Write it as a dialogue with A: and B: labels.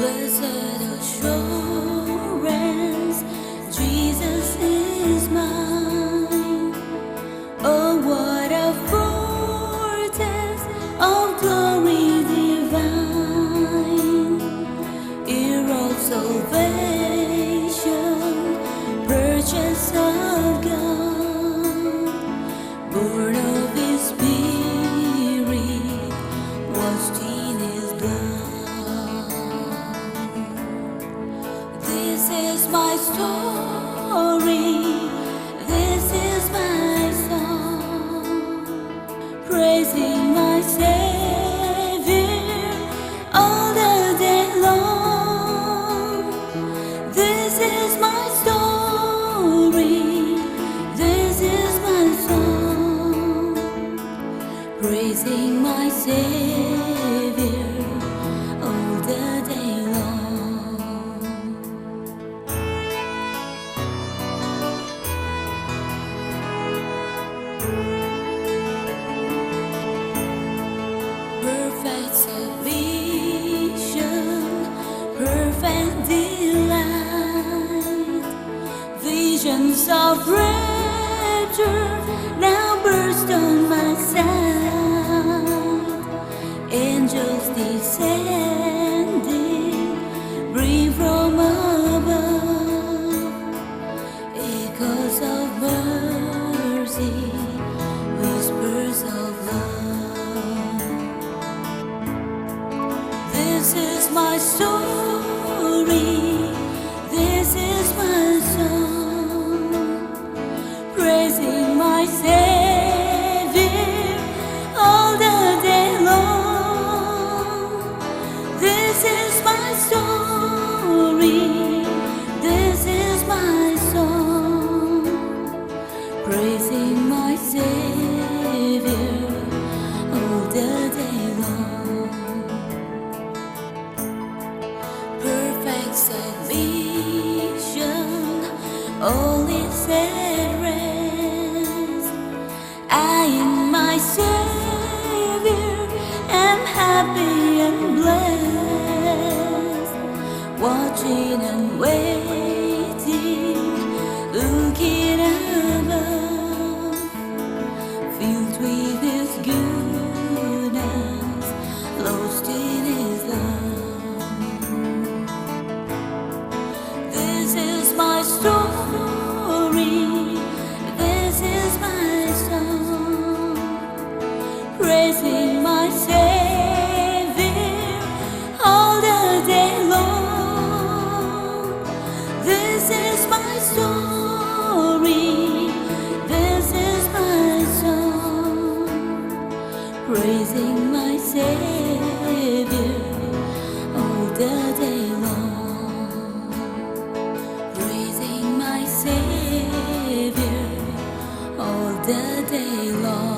A: Blessed assurance, Jesus is mine. Oh, what a foretaste of glory divine, heir of salvation, purchase of God, born of His Spirit, washed in His blood. This is my story, this is my song, praising my Savior all the day long. This is my story, this is my song, praising my Savior all the day long. Perfect salvation, perfect delight, visions of rapture now burst on my sight. Angels descending, breathe from above, echoes of mercy, whispers of love. This is my story, this is my song, praising my Savior all the day long. This is my story, this is my song, praising my Savior all the day long. Perfect salvation, all is at rest. I in my Savior am happy and blessed, watching and waiting, looking above, filled with His goodness, lost in His love. This is my story, this is my song, praising my Savior all the day long. This is my story, this is my song, praising my Savior all the day long, praising my Savior all the day long.